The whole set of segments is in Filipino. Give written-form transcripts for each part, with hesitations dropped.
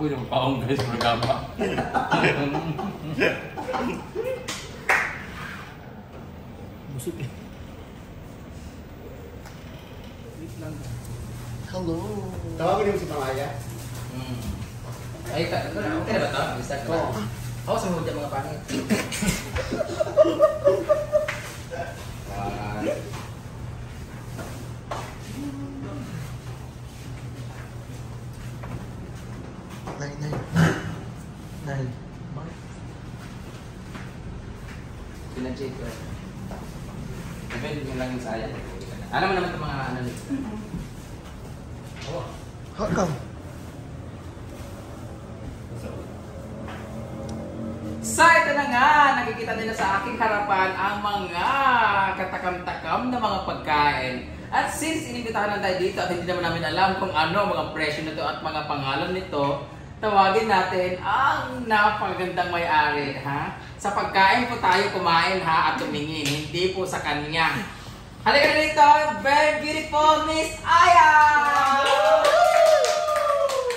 Ako yung paong guys, magaba. Busog eh. Wait lang. Hello. Tawagin mo si Pamaya? Ay, okay na ba ito? Start ko. Ako sa mga mga pangit. Nine. Pinag-check ko. Depende yung lang yung saya. Alam mo naman itong mga ano nito. How come? So, ito na nga, nakikita nila sa aking harapan ang mga katakam-takam na mga pagkain. At since inibitahan na tayo dito at hindi naman namin alam kung ano mga presyo nito at mga pangalan nito, tawagin natin ang napakagandang may-ari, ha? Sa pagkain po tayo kumain, ha, at tumingin, hindi po sa kanya. Halika na dito, very beautiful Miss Aya!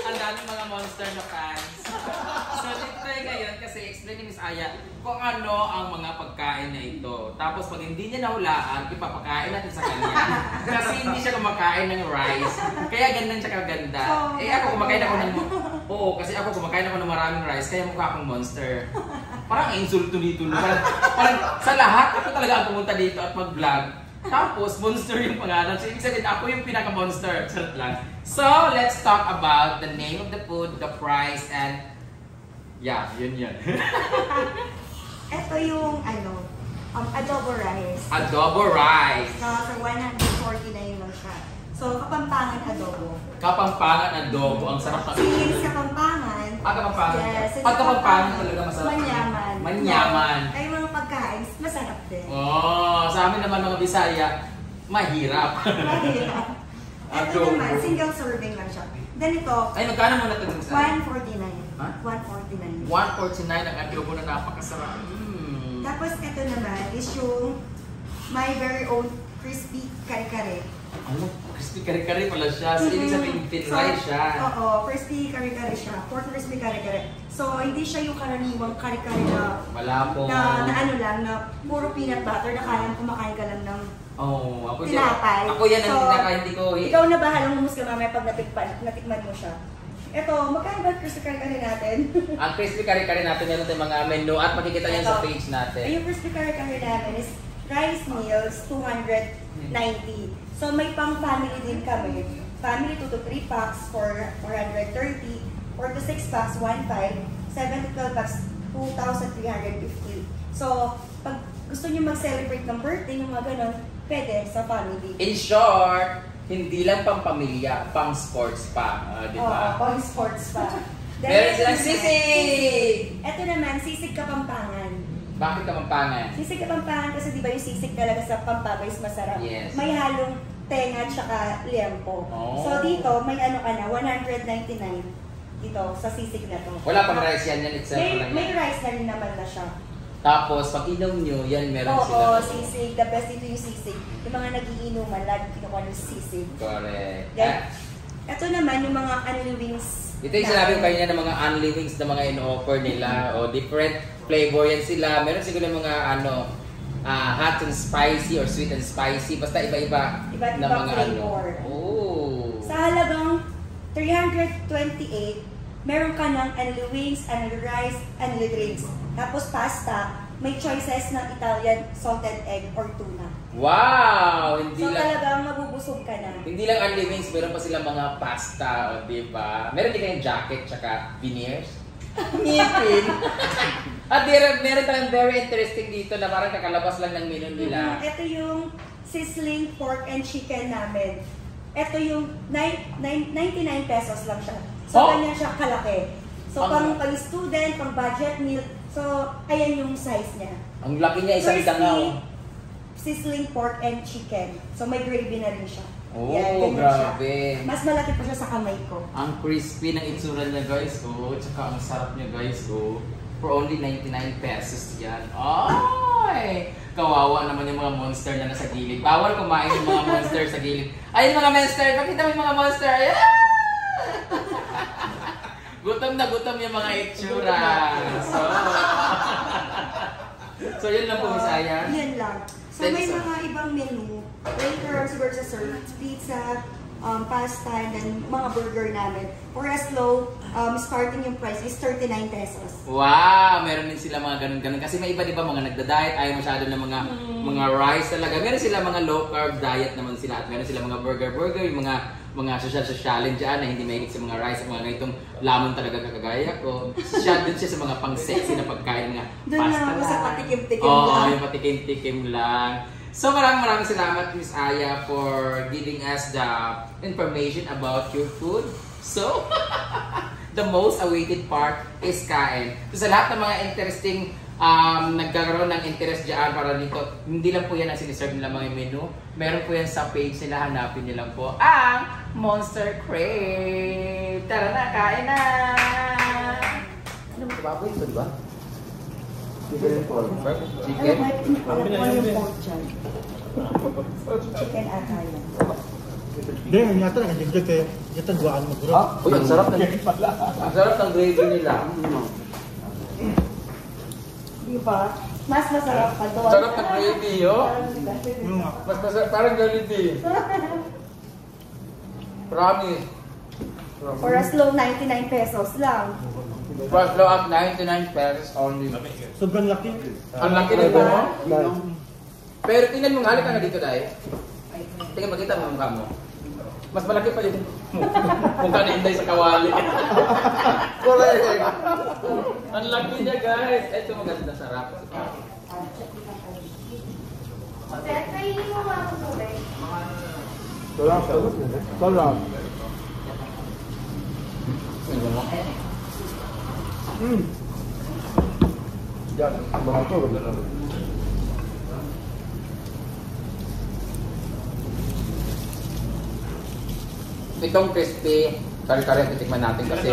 Ang daming mga monster na fans. So, dito tayo ngayon kasi explain ni Miss Aya kung ano ang mga pagkain na ito. Tapos pag hindi niya nahulaan, ipapakain natin sa kanya. Kasi hindi siya kumakain ng rice. Kaya ganun siya kaganda. Eh ako kumakain ako ng... Oo, kasi ako kumakain ako ng maraming rice, kaya mukha akong monster. Parang insulto dito. Parang sa lahat, ako talaga ang pumunta dito at mag-vlog. Tapos, monster yung pangalan. So, ibig sabihin, ako yung pinaka-monster. Charot lang. So, let's talk about the name of the food, the price, and... Yeah, yun. Ito yung adobo rice. Adobo rice. So, sa 149 lang siya. So, Kapampangan adobo. Kapampangan adobo. Ang sarap ng... Since Kapampangan. Kapampangan. Yes. Pag Kapampangan talaga masarap. Manyaman. Manyaman. Ay, mga pagkain, masarap din. Oh, sa amin naman mga Bisaya, mahirap. Mahirap. Ito Adobo. naman, single serving lang siya. Then ito, Ay, magkano muna ito sa 149. Ha? 149. 149 ang adobo na napakasarap. Tapos ito naman is yung my very own crispy kare-kare. Ano? Crispy kare-kare pala siya. So, ibig sabihin, pinray siya. Oo, crispy kare-kare siya. Pork crispy kare-kare. So, hindi siya yung karaniwang kare-kare na Malapong. na ano lang, na puro peanut butter, na kaya kumakain ka lang ng Oh, ako tinapay. Ako yan ang hindi ko. Ikaw na bahalang humusga mamaya pag natikman mo siya. Ito, magkano ba crispy kare-kare natin? Ang crispy kare-kare natin, meron tayong mga menu at makikita niyo sa page natin. Yung crispy kare-kare natin is rice meals, 290. So, may pang family din kami. Family 2 to 3 packs for 430. 4 to 6 packs, 1.5. 7 to 12 packs, 2,350. So, pag gusto niyo mag-celebrate ng birthday, yung mga ganon, pwede sa family. In short, hindi lang pang pamilya, pang sports pa. Di ba? Oo, pang sports pa. Meron silang sisig! Ito naman, sisig Kapampangan. Bakit Kapampangan? Sisig Kapampangan kasi di ba yung sisig talaga sa Pampanga is masarap. Yes. May halong tenga at saka liempo. Oh. So dito, may ano ka na, 199 dito sa sisig na to. Wala pang rice yan itself lang May yan. rice na rin naman na siya. Tapos, pag inom nyo, yan meron Oo, sila. sisig. The best dito yung sisig. Yung mga nagiinuman, lagi kinukuha ng sisig. Correct. Then, ito naman yung mga unli wings. Ito yung sinabi ko kanina ng mga unli wings na mga in-offer nila. O different flavor yan sila. Meron siguro yung mga hot and spicy or sweet and spicy. Basta iba-iba Iba't na ibang mga flavor. Oh. Sa halagang 328, meron ka ng unli wings, unli rice, unli drinks. Tapos pasta, may choices ng Italian salted egg or tuna. Wow! Hindi So lang talagang mabubusog ka na. hindi lang unli wings, meron pa silang mga pasta, o di ba? Meron din kayong jacket tsaka veneers. Ngipin. At meron tayong very interesting dito na parang kakalabas lang ng menu nila. Ito yung sizzling pork and chicken namin. Ito yung 99 pesos lang siya. So, Oh! ganyan siya kalaki. So, pang student, pang budget meal. So, ayan yung size niya. Ang laki niya, isang Crispy dangaw. sizzling pork and chicken. So, may gravy na rin siya. Oh, ganyan grabe. siya. Mas malaki pa siya sa kamay ko. Ang crispy ng itsura niya guys, oh. Tsaka ang sarap niya guys, oh. For only 99 pesos yan. Ay! Kawawa naman yung mga monster na nasa gilid. Bawal kumain yung mga monster sa gilid. Ayun mga monster! Pakita mo yung mga monster! Ayan! Gutom na gutom yung mga itsura. So yun lang po, Miss Aya. Yan lang. So may mga ibang menu. Later, siguro sa service, pizza, pasta, and then mga burger namin. For as low, starting yung price is 39 pesos. Wow! Meron din sila mga ganun-ganun. Kasi may iba, di ba, mga nagda-diet, ayaw masyado ng mga rice talaga. Meron sila mga low-carb diet naman sila. At meron sila mga burger, yung mga social-challenge dyan na hindi mahilig sa mga rice, mga ganitong lamon talaga kakagaya ko. Siya din siya sa mga pang-sexy na pagkain nga. Doon na ako sa patikim-tikim lang. lang. Yung patikim-tikim lang. So maraming salamat, Miss Aya, for giving us the information about your food. So, the most awaited part is kain. So sa lahat ng mga interesting nagkakaroon ng interest dyan para dito, hindi lang po yan ang siniserve nila mga menu. Meron po yan sa page nila, hanapin nyo lang po ang Monster Crave. Tara na, kain na! Ano mo baboy ito, di ba? Chicken and pork. Chicken? Ano yung pork dyan? Chicken ata yun. Hindi, ang yata na kanjigdag kayo. Yata guwaan mo bro. Uy, ang sarap ng gravy nila. Di ba? Mas masarap pa doon. Sarap ng gravy, yo. Mas masarap, parang Jollibee. Promise. For as low, 99 pesos lang. Plus low at 99 pesos only. Sobrang laki. Ang laki na ito mo. Pero tingnan mo, halik ka na dito dahil. Tingnan, makita mo ang mukha mo. Mas malaki pa yung mukha ni Inday sa kawali. Correct. Ang laki niya, guys. Ito maganda, sarap. Kainin mo mga tubig. Sarap. Yan, mga to. Itong crispy, kari-kari titikman natin kasi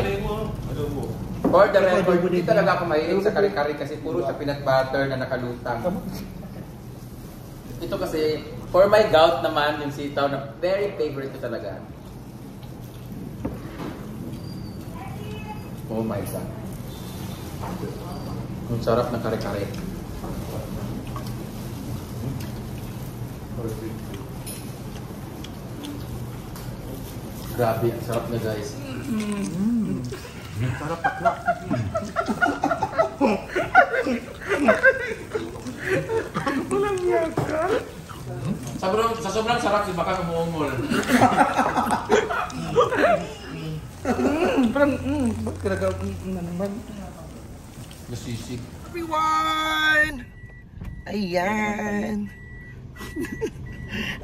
for the record, hindi talaga ako mahilig sa kari-kari kasi puro sa peanut butter na nakalutang. Ito kasi, for my gout naman, yung sitaw na very favorite ko talaga. Oh my God. Ang sarap ng kare-kare. Grabe, ang sarap na guys. Sarap pakla. Walang yaka. Sa sobrang sarap, si baka umuungol. Parang, ba't kinagal na naman? Nasisig. Everyone! Ayan.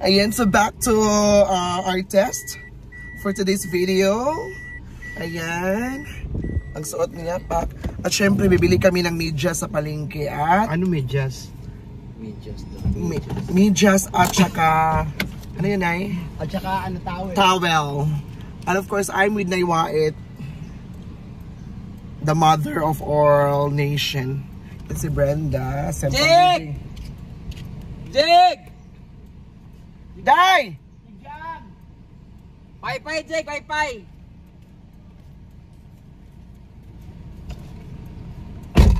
Ayan, so back to our test for today's video. Ayan. Ang suot niya, pak. At syempre, bibili kami ng medyas sa palengke at... Ano medyas? Medyas at saka... Ano yun, Nay? At saka ano towel? Towel. And of course, I'm with Nay Wait, the mother of all nation. It's si Brenda. Jig! Jig! Day! Pai-pai, Jig! Pai-pai!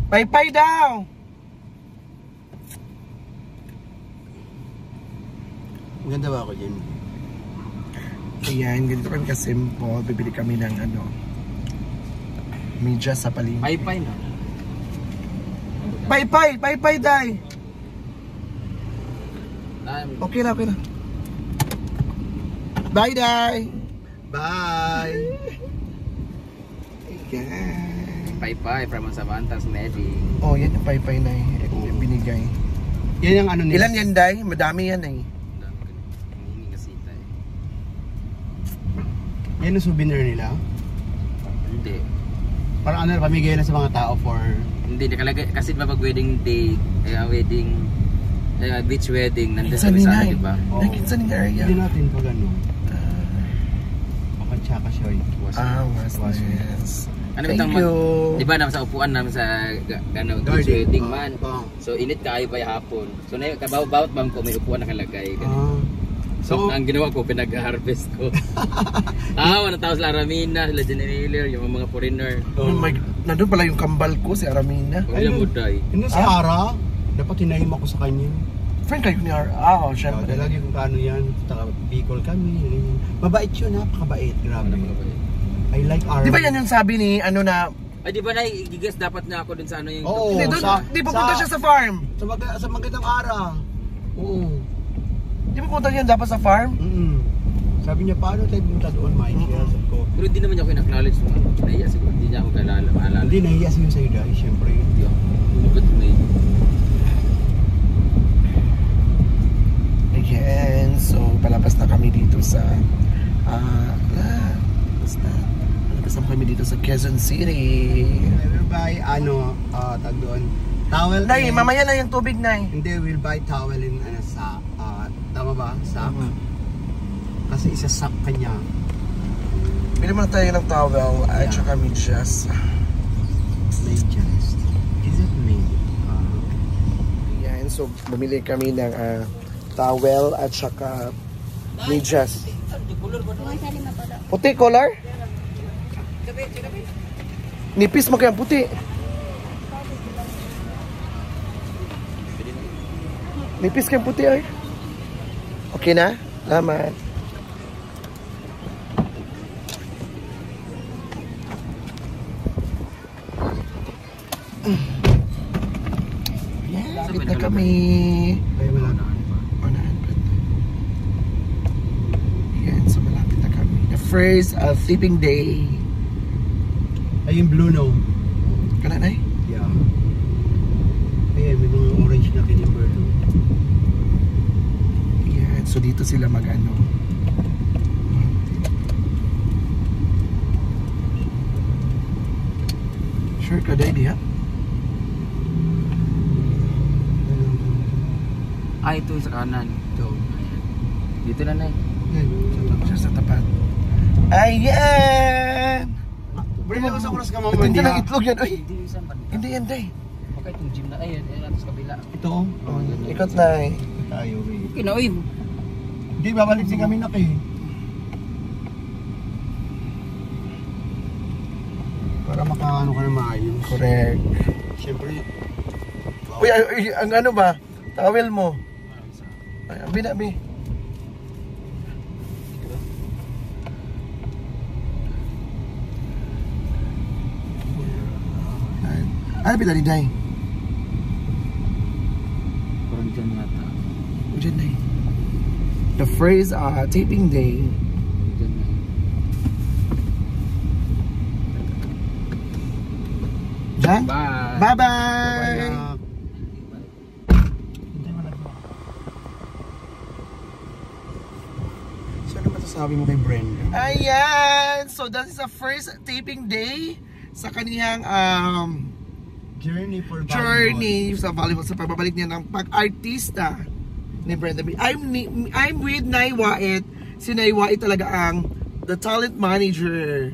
Pay-pay daw! Maganda ba ako dyan? Ayan, ganito kami ka-simple. Bibili kami ng ano, medyas sa palengke. Pai-pai na. Pay-pay! Pay-pay, Day! Okay na, okay na. Bye, Day! Bye! Ayan. Pai-pai from Sabantas, Neddy. Oh, yan yung pay-pay na binigay. Yan yung ano nila. Ilan yan, Day? Madami yan eh. Yan yung souvenir nila. Hindi. Parang ano, pamigay na sa mga tao for... Hindi, nakalagay. Kasi diba pag wedding day, beach wedding, nandun Kinsa sa ni Rizal, Nay? diba? Oo. Nay, kinsa ning area? Hindi natin pag ano. Papatsaka siya eh. Was yes. Ano Thank bitang you. Di ba naman sa upuan namin sa beach Garden. wedding man. Oo. So init kaayo pa hapon. So na kabawat bang ko may upuan nakalagay. Ah. So, ang ginawa ko, pinag-harvest ko. Walang tao sila Aramina, sila General, yung mga foreigner. Oh my, nandun pala yung kambal ko, si Aramina. Kaya mo day. Hindi si Ara, dapat hinahim ako sa kanya. Friend kayo ni Ara. Oo, syempre. Lagi kung paano yan, taka Bicol kami. Mabait yun, napakabait. Grabe. I like Ara. Di ba yan yung sabi ni, ano na, Ay, di ba na, i-guess dapat na ako dun sa ano yung... Oo. di, di pupunta siya sa farm. Sa magandang Ara. Oo. Di pupunta yan dapat sa farm? Sabi niya, paano tayo pumunta doon, Mike? Sabi ko, Pero hindi naman niya ako in-acknowledge mo. Nahiya siguro, hindi niya ako maalala. hindi, nahiya siya sa'yo dahil, syempre. Hindi ako. But may... Again, so palabas na kami dito sa palabas na kami dito sa Quezon City. We'll buy, tag doon, towel. Nay, mamaya na yung tubig, Nay. Hindi, we'll buy towel in, sa, tama ba? Sack. Kasi isa-sack kanya. Bili mo na tayo ng towel at Yeah. saka medyas. May just. Is it me? Yan, so bumili kami ng towel at saka medyas. Puti color? Nipis mo kaya puti. Nipis kaya puti ay. Okay na? Salamat. Lapit na kami. Ay, wala na. 100. Yan, so malapit na kami. The first sleeping day. Ay, yung blue no? Kana na eh? Yeah. Ay, may mga orange na kinimber no? Yan, so dito sila mag-ano. Sure ka, Daddy, ha? Ay, ito sa kanan. Ito. Dito na, Nay. Siya sa tapat. Ayan! Bring ako sa oras ka Ba't hindi lang itlog yan? Uy! Hindi, isang ba? Hindi yan, Day. Okay, itong gym na. Ayun, natin sa kabila. Ito. Ikot na eh. Tayo, eh. Okay na, uy. Hindi, babalik din kami na eh. Para makaano ka na maayos. Correct. Siyempre. Uy, ang ano ba? Towel mo. Ay, abi na, abi. Ano ba tadi, Day? Parang dyan yata. Diyan, Day. The phrase, taping day. Dyan na. Diyan? Bye! Bye-bye! So, ano masasabi mo kay Brenda? Ayan! So, that is the first taping day sa kaniyang Journey for volleyball. journey sa volleyball, sa pagbabalik niya ng pag-artista ni Brenda B. I'm with Nay Wait. Si Nay Wait talaga ang the talent manager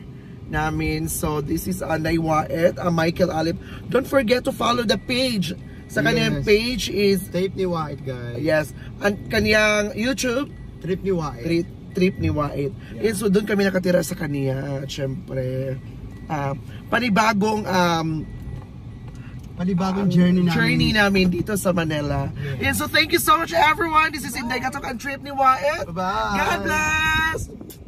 namin. So this is Nay Wait, Michael Alip. Don't forget to follow the page. Sa kanyang Yes. page is Tape ni White, guys. yes, ang kanyang YouTube Trip ni White. trip ni Wait. Yeah. And so doon kami nakatira sa kanya. Syempre panibagong Panibagong journey namin dito sa Manila. And so thank you so much everyone. This is Inday Katok and Trip ni Wait. Bye-bye. God bless!